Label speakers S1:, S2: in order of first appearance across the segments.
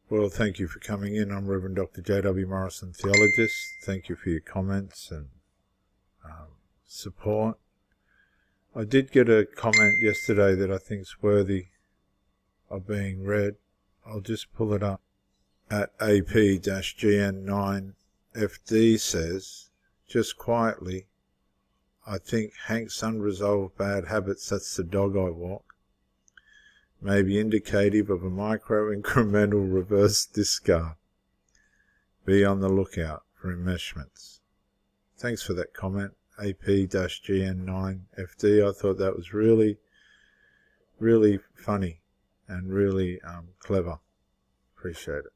S1: Well, thank you for coming in. I'm Reverend Dr. J.W. Morrison, theologist. Thank you for your comments and support. I did get a comment yesterday that I think is worthy of being read. I'll just pull it up. At AP-GN9FD says, just quietly, I think Hank's unresolved bad habits, that's the dog I walk, may be indicative of a micro-incremental reverse discard. Be on the lookout for enmeshments. Thanks for that comment, AP-GN9FD. I thought that was really, really funny and really clever. Appreciate it.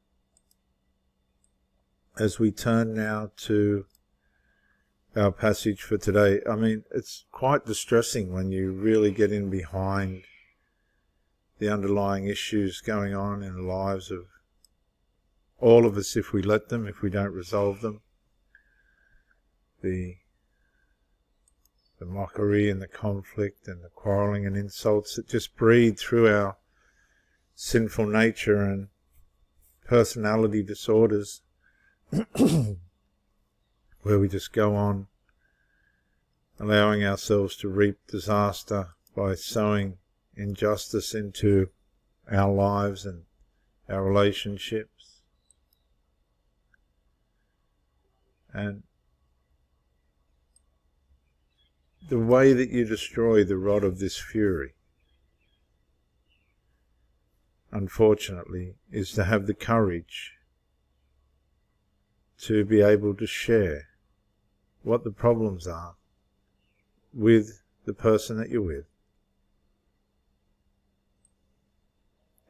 S1: As we turn now to our passage for today, I mean, it's quite distressing when you really get in behind the underlying issues going on in the lives of all of us if we let them, if we don't resolve them. The mockery and the conflict and the quarrelling and insults that just breed through our sinful nature and personality disorders where we just go on allowing ourselves to reap disaster by sowing injustice into our lives and our relationships. And the way that you destroy the rod of this fury, unfortunately, is to have the courage to be able to share what the problems are with the person that you're with.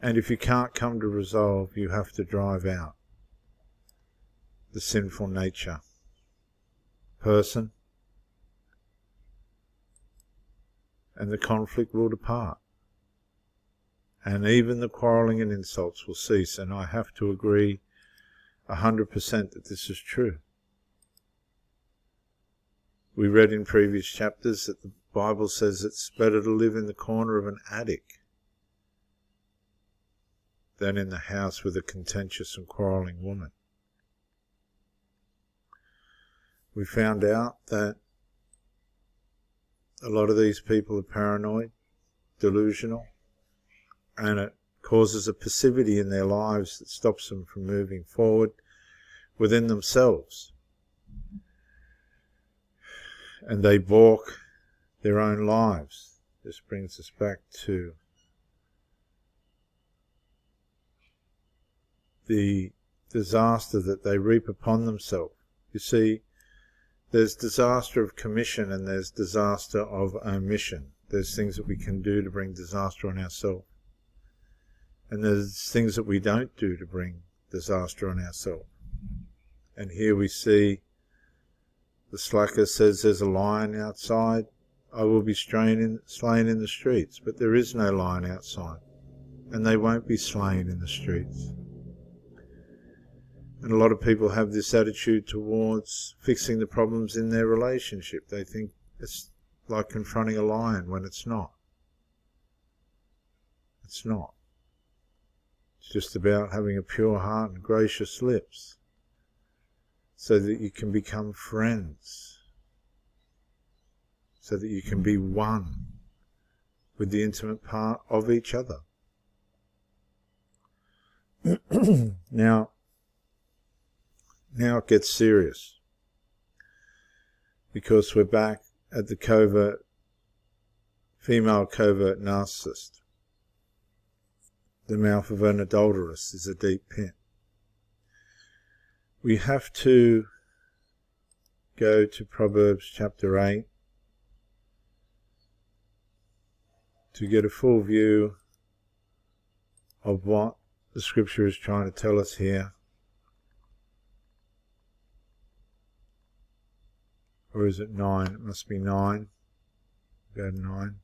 S1: And if you can't come to resolve, you have to drive out the sinful nature person, and the conflict will depart. And even the quarrelling and insults will cease. And I have to agree 100% that this is true. We read in previous chapters that the Bible says it's better to live in the corner of an attic than in the house with a contentious and quarrelling woman. We found out that a lot of these people are paranoid, delusional, and it causes a passivity in their lives that stops them from moving forward within themselves. And they balk their own lives. This brings us back to the disaster that they reap upon themselves. You see, there's disaster of commission and there's disaster of omission. There's things that we can do to bring disaster on ourselves. And there's things that we don't do to bring disaster on ourselves. And here we see the slacker says, there's a lion outside, I will be slain in the streets. But there is no lion outside, and they won't be slain in the streets. And a lot of people have this attitude towards fixing the problems in their relationship. They think it's like confronting a lion when it's not. It's not. It's just about having a pure heart and gracious lips so that you can become friends, so that you can be one with the intimate part of each other. Now it gets serious, because we're back at the female covert narcissist. The mouth of an adulteress is a deep pit. We have to go to Proverbs chapter 8 to get a full view of what the scripture is trying to tell us here. Or is it 9? It must be 9. Go to 9.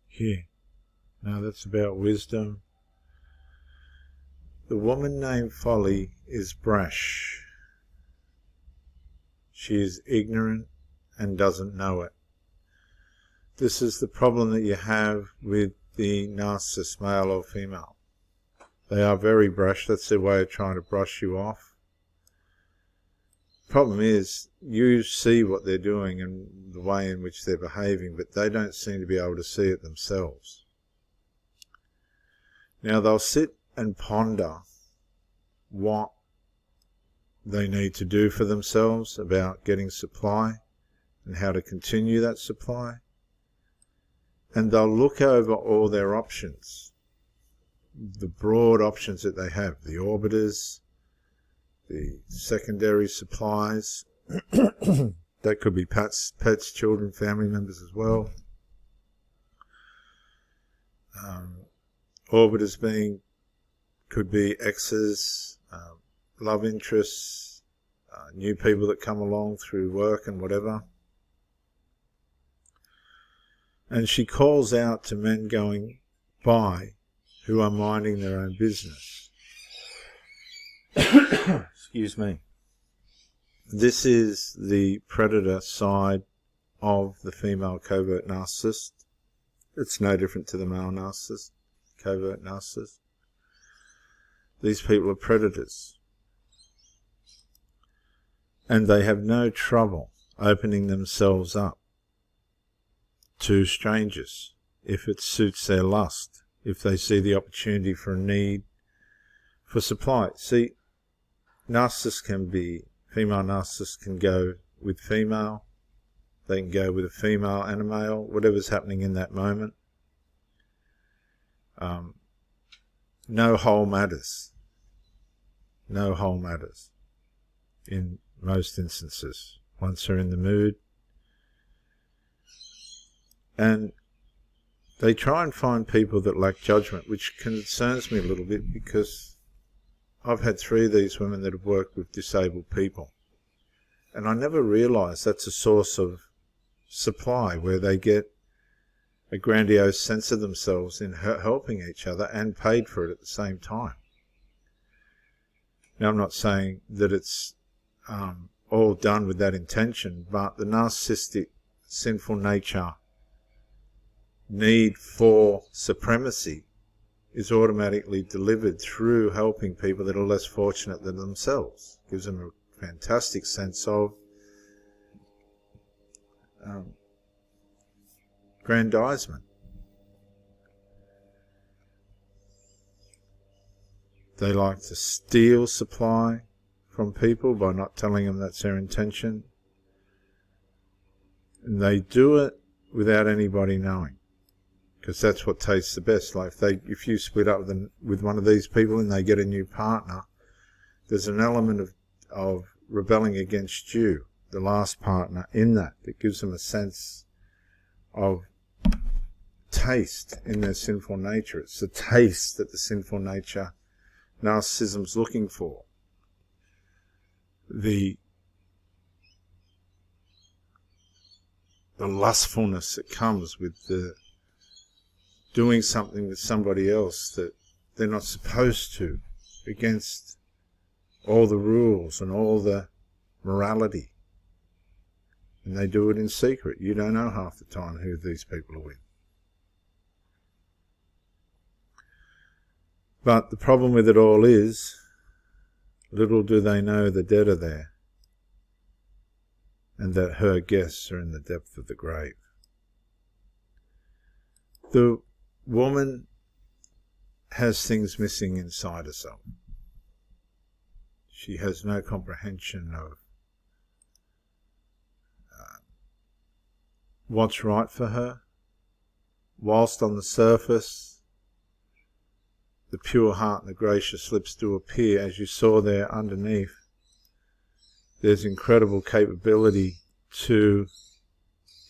S1: Here. Now that's about wisdom. The woman named Folly is brash. She is ignorant and doesn't know it. This is the problem that you have with the narcissist, male or female. They are very brash. That's their way of trying to brush you off. Problem is, you see what they're doing and the way in which they're behaving, but they don't seem to be able to see it themselves. Now, they'll sit and ponder what they need to do for themselves about getting supply and how to continue that supply. And they'll look over all their options, the broad options that they have, the orbiters, the secondary supplies, that could be pets, children, family members as well. Orbiters could be exes, love interests, new people that come along through work and whatever. And she calls out to men going by who are minding their own business. Excuse me. This is the predator side of the female covert narcissist. It's no different to the male narcissist, covert narcissist. These people are predators. And they have no trouble opening themselves up to strangers if it suits their lust, if they see the opportunity for a need for supply. See, female narcissists can go with female, they can go with a female and a male, whatever's happening in that moment. No whole matters. No whole matters in most instances, once they're in the mood. And they try and find people that lack judgment, which concerns me a little bit because I've had 3 of these women that have worked with disabled people. And I never realised that's a source of supply where they get a grandiose sense of themselves in helping each other and paid for it at the same time. Now, I'm not saying that it's all done with that intention, but the narcissistic, sinful nature need for supremacy is automatically delivered through helping people that are less fortunate than themselves. Gives them a fantastic sense of grandizement. They like to steal supply from people by not telling them that's their intention. And they do it without anybody knowing, because that's what tastes the best. Like if you split up with one of these people and they get a new partner, there's an element of rebelling against you, the last partner, in that gives them a sense of taste in their sinful nature. It's the taste that the sinful nature, narcissism's looking for. The lustfulness that comes with the doing something with somebody else that they're not supposed to, against all the rules and all the morality. And they do it in secret. You don't know half the time who these people are with. But the problem with it all is, little do they know the dead are there, and that her guests are in the depth of the grave. The woman has things missing inside herself. She has no comprehension of what's right for her, whilst on the surface the pure heart and the gracious lips do appear, as you saw there underneath. There's incredible capability to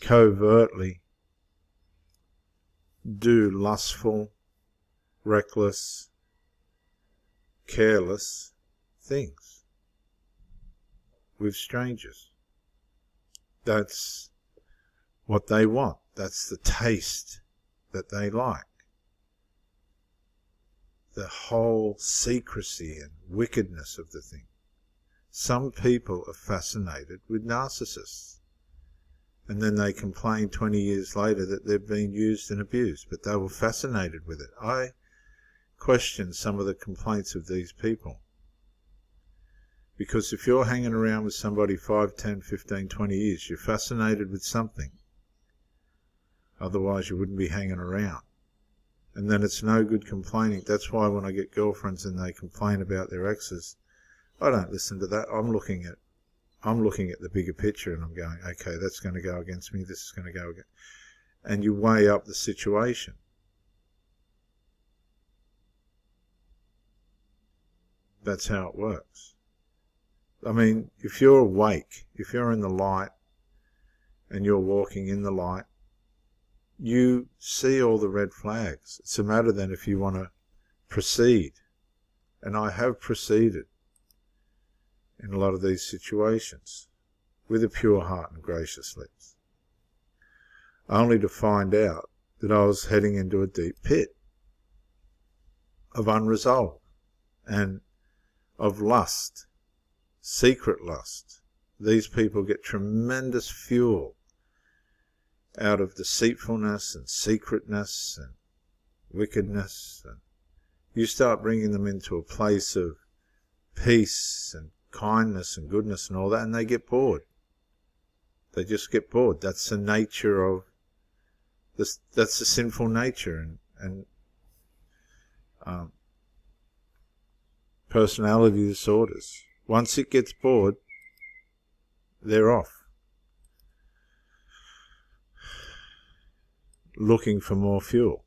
S1: covertly do lustful, reckless, careless things with strangers. That's what they want. That's the taste that they like. The whole secrecy and wickedness of the thing. Some people are fascinated with narcissists. And then they complain 20 years later that they've been used and abused, but they were fascinated with it. I question some of the complaints of these people. Because if you're hanging around with somebody 5, 10, 15, 20 years, you're fascinated with something. Otherwise you wouldn't be hanging around. And then it's no good complaining. That's why when I get girlfriends and they complain about their exes, I don't listen to that. I'm looking at the bigger picture and I'm going, okay, that's going to go against me, this is going to go against. And you weigh up the situation. That's how it works. I mean, if you're awake, if you're in the light and you're walking in the light, you see all the red flags. It's a matter then if you want to proceed. And I have proceeded in a lot of these situations with a pure heart and gracious lips, only to find out that I was heading into a deep pit of unresolved and of lust, secret lust. These people get tremendous fuel out of deceitfulness and secretness and wickedness, and you start bringing them into a place of peace and kindness and goodness and all that, and they get bored. They just get bored. That's the nature of this. That's the sinful nature and personality disorders. Once it gets bored, they're off, looking for more fuel.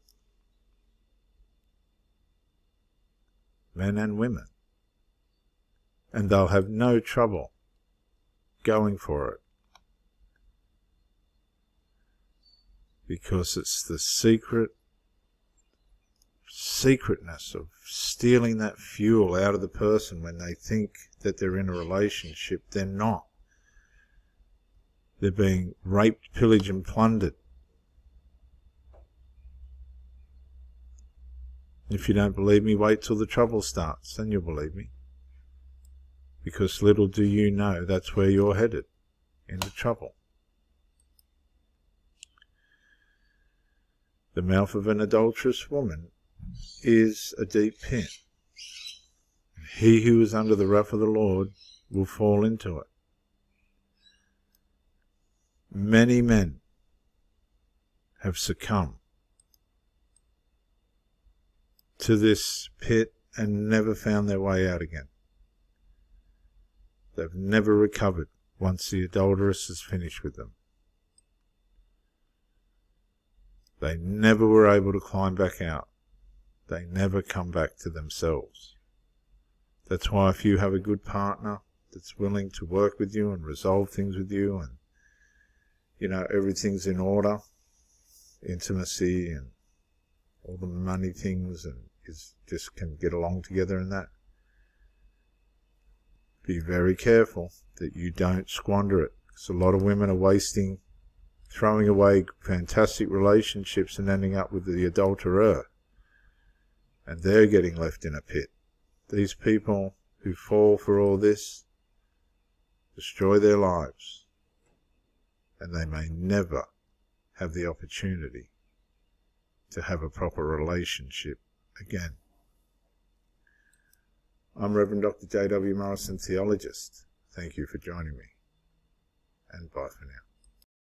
S1: Men and women. And they'll have no trouble going for it. Because it's the secretness of stealing that fuel out of the person when they think that they're in a relationship. They're not. They're being raped, pillaged and plundered. If you don't believe me, wait till the trouble starts, then you'll believe me. Because little do you know, that's where you're headed, into trouble. The mouth of an adulterous woman is a deep pit. He who is under the wrath of the Lord will fall into it. Many men have succumbed to this pit and never found their way out again. They've never recovered once the adulteress is finished with them. They never were able to climb back out. They never come back to themselves. That's why if you have a good partner that's willing to work with you and resolve things with you, and you know everything's in order, intimacy and all the money things, and just can get along together in that, be very careful that you don't squander it. Because a lot of women are throwing away fantastic relationships and ending up with the adulterer. And they're getting left in a pit. These people who fall for all this destroy their lives. And they may never have the opportunity to have a proper relationship again. I'm Reverend Dr. J.W. Morrison, theologist. Thank you for joining me, and bye for now.